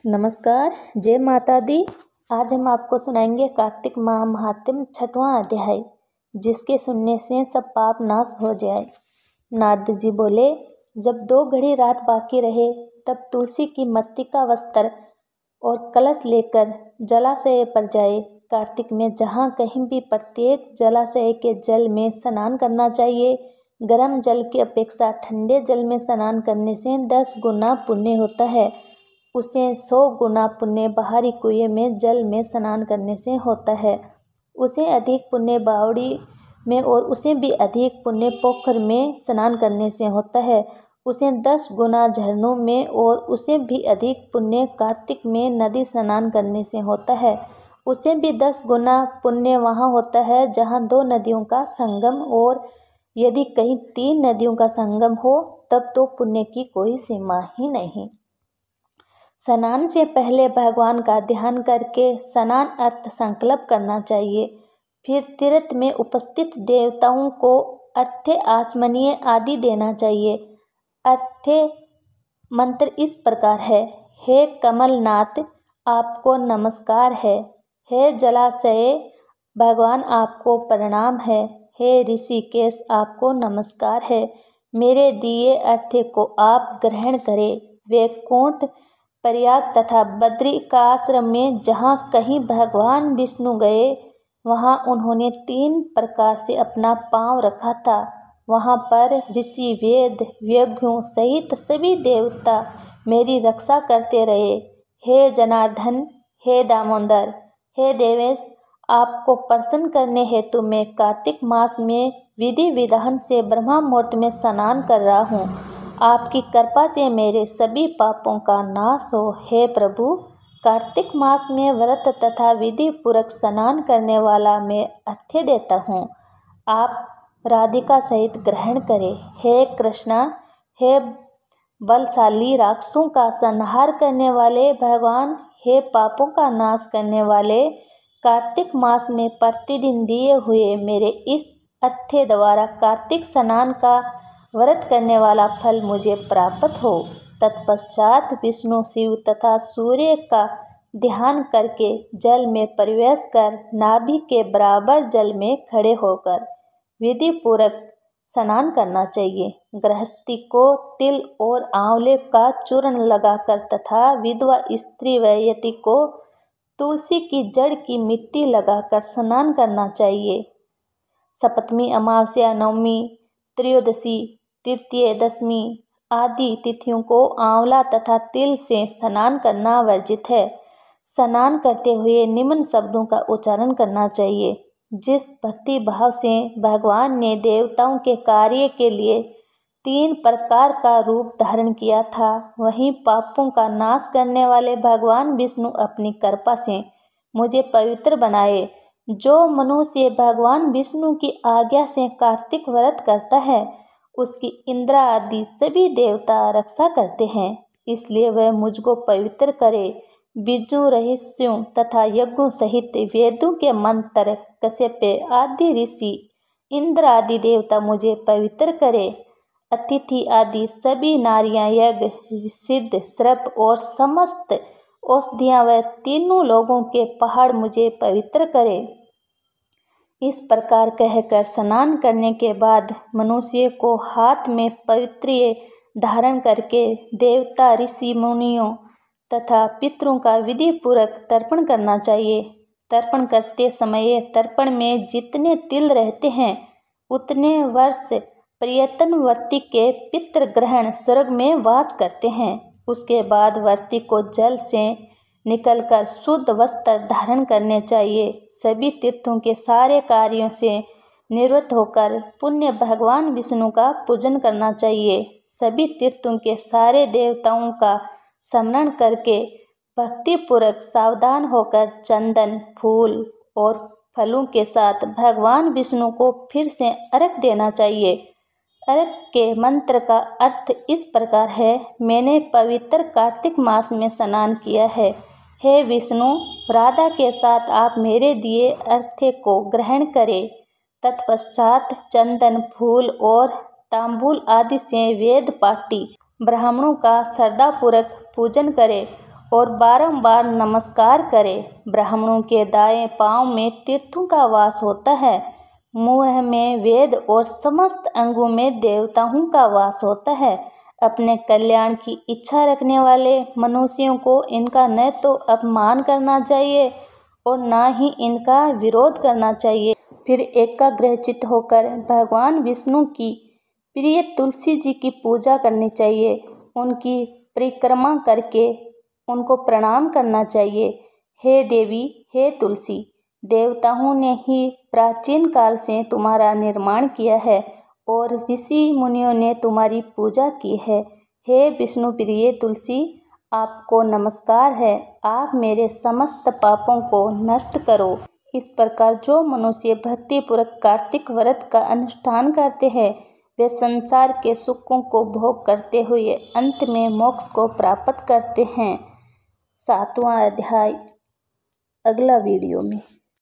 नमस्कार, जय माता दी। आज हम आपको सुनाएंगे कार्तिक माह महात्म्य 6वां अध्याय, जिसके सुनने से सब पाप नाश हो जाए। नारद जी बोले, जब 2 घड़ी रात बाकी रहे तब तुलसी की मृत्तिका वस्त्र और कलश लेकर जलाशय पर जाए। कार्तिक में जहाँ कहीं भी प्रत्येक जलाशय के जल में स्नान करना चाहिए। गर्म जल की अपेक्षा ठंडे जल में स्नान करने से 10 गुना पुण्य होता है। उसे 100 गुना पुण्य बाहरी कुएं में जल में स्नान करने से होता है। उसे अधिक पुण्य बावड़ी में और उसे भी अधिक पुण्य पोखर में स्नान करने से होता है। उसे 10 गुना झरनों में और उसे भी अधिक पुण्य कार्तिक में नदी स्नान करने से होता है। उसे भी 10 गुना पुण्य वहाँ होता है जहाँ 2 नदियों का संगम, और यदि कहीं 3 नदियों का संगम हो तब तो पुण्य की कोई सीमा ही नहीं। स्नान से पहले भगवान का ध्यान करके स्नान अर्थ संकल्प करना चाहिए। फिर तीर्थ में उपस्थित देवताओं को अर्घ्य आचमनीय आदि देना चाहिए। अर्घ्य मंत्र इस प्रकार है। हे कमलनाथ, आपको नमस्कार है। हे जलाशय, भगवान आपको प्रणाम है। हे ऋषिकेश, आपको नमस्कार है। मेरे दिए अर्घ्य को आप ग्रहण करें। वैकुंठ, प्रयाग तथा बद्रिकाश्रम में जहाँ कहीं भगवान विष्णु गए वहाँ उन्होंने 3 प्रकार से अपना पांव रखा था। वहाँ पर ऋषि, वेद यज्ञों सहित सभी देवता मेरी रक्षा करते रहे। हे जनार्दन, हे दामोदर, हे देवेश, आपको प्रसन्न करने हेतु मैं कार्तिक मास में विधि विधान से ब्रह्म मुहूर्त में स्नान कर रहा हूँ। आपकी कृपा से मेरे सभी पापों का नाश हो। हे प्रभु, कार्तिक मास में व्रत तथा विधि पूर्वक स्नान करने वाला मैं अर्घ्य देता हूँ। आप राधिका सहित ग्रहण करें। हे कृष्णा, हे बलशाली राक्षसों का संहार करने वाले भगवान, हे पापों का नाश करने वाले, कार्तिक मास में प्रतिदिन दिए हुए मेरे इस अर्घ्य द्वारा कार्तिक स्नान का व्रत करने वाला फल मुझे प्राप्त हो। तत्पश्चात विष्णु, शिव तथा सूर्य का ध्यान करके जल में प्रवेश कर नाभि के बराबर जल में खड़े होकर विधि पूर्वक स्नान करना चाहिए। गृहस्थी को तिल और आंवले का चूर्ण लगाकर तथा विधवा स्त्री व यति को तुलसी की जड़ की मिट्टी लगाकर स्नान करना चाहिए। सप्तमी, अमावस्या, नवमी, त्रयोदशी, तृतीय, दशमी आदि तिथियों को आंवला तथा तिल से स्नान करना वर्जित है। स्नान करते हुए निम्न शब्दों का उच्चारण करना चाहिए। जिस भक्ति भाव से भगवान ने देवताओं के कार्य के लिए 3 प्रकार का रूप धारण किया था, वहीं पापों का नाश करने वाले भगवान विष्णु अपनी कृपा से मुझे पवित्र बनाए। जो मनुष्य भगवान विष्णु की आज्ञा से कार्तिक व्रत करता है, उसकी इंद्र आदि सभी देवता रक्षा करते हैं, इसलिए वह मुझको पवित्र करे। बीजों, रहस्यों तथा यज्ञों सहित वेदों के मंत्र, कश्यप आदि ऋषि, इंद्र आदि देवता मुझे पवित्र करे। अतिथि आदि सभी नारियां, यज्ञ, सिद्ध, श्रप और समस्त औषधियां व तीनों लोगों के पहाड़ मुझे पवित्र करे। इस प्रकार कहकर स्नान करने के बाद मनुष्य को हाथ में पवित्र धारण करके देवता, ऋषि, मुनियों तथा पितरों का विधि पूर्वक तर्पण करना चाहिए। तर्पण करते समय तर्पण में जितने तिल रहते हैं उतने वर्ष प्रयत्नवर्ती के पितृ ग्रहण स्वर्ग में वास करते हैं। उसके बाद वर्ती को जल से निकलकर शुद्ध वस्त्र धारण करने चाहिए। सभी तीर्थों के सारे कार्यों से निवृत्त होकर पुण्य भगवान विष्णु का पूजन करना चाहिए। सभी तीर्थों के सारे देवताओं का स्मरण करके भक्तिपूर्वक सावधान होकर चंदन, फूल और फलों के साथ भगवान विष्णु को फिर से अर्घ्य देना चाहिए। अर्घ्य के मंत्र का अर्थ इस प्रकार है। मैंने पवित्र कार्तिक मास में स्नान किया है। हे विष्णु, राधा के साथ आप मेरे दिए अर्घ्य को ग्रहण करें। तत्पश्चात चंदन, फूल और तांबूल आदि से वेद पाठी ब्राह्मणों का श्रद्धापूर्वक पूजन करें और बारंबार नमस्कार करें। ब्राह्मणों के दाएं पांव में तीर्थों का वास होता है, मुंह में वेद और समस्त अंगों में देवताओं का वास होता है। अपने कल्याण की इच्छा रखने वाले मनुष्यों को इनका न तो अपमान करना चाहिए और न ही इनका विरोध करना चाहिए। फिर एकाग्रचित्त होकर भगवान विष्णु की प्रिय तुलसी जी की पूजा करनी चाहिए। उनकी परिक्रमा करके उनको प्रणाम करना चाहिए। हे देवी, हे तुलसी, देवताओं ने ही प्राचीन काल से तुम्हारा निर्माण किया है और ऋषि मुनियों ने तुम्हारी पूजा की है। हे विष्णु प्रिय तुलसी, आपको नमस्कार है। आप मेरे समस्त पापों को नष्ट करो। इस प्रकार जो मनुष्य भक्तिपूर्वक कार्तिक व्रत का अनुष्ठान करते हैं वे संसार के सुखों को भोग करते हुए अंत में मोक्ष को प्राप्त करते हैं। 7वां अध्याय अगला वीडियो में।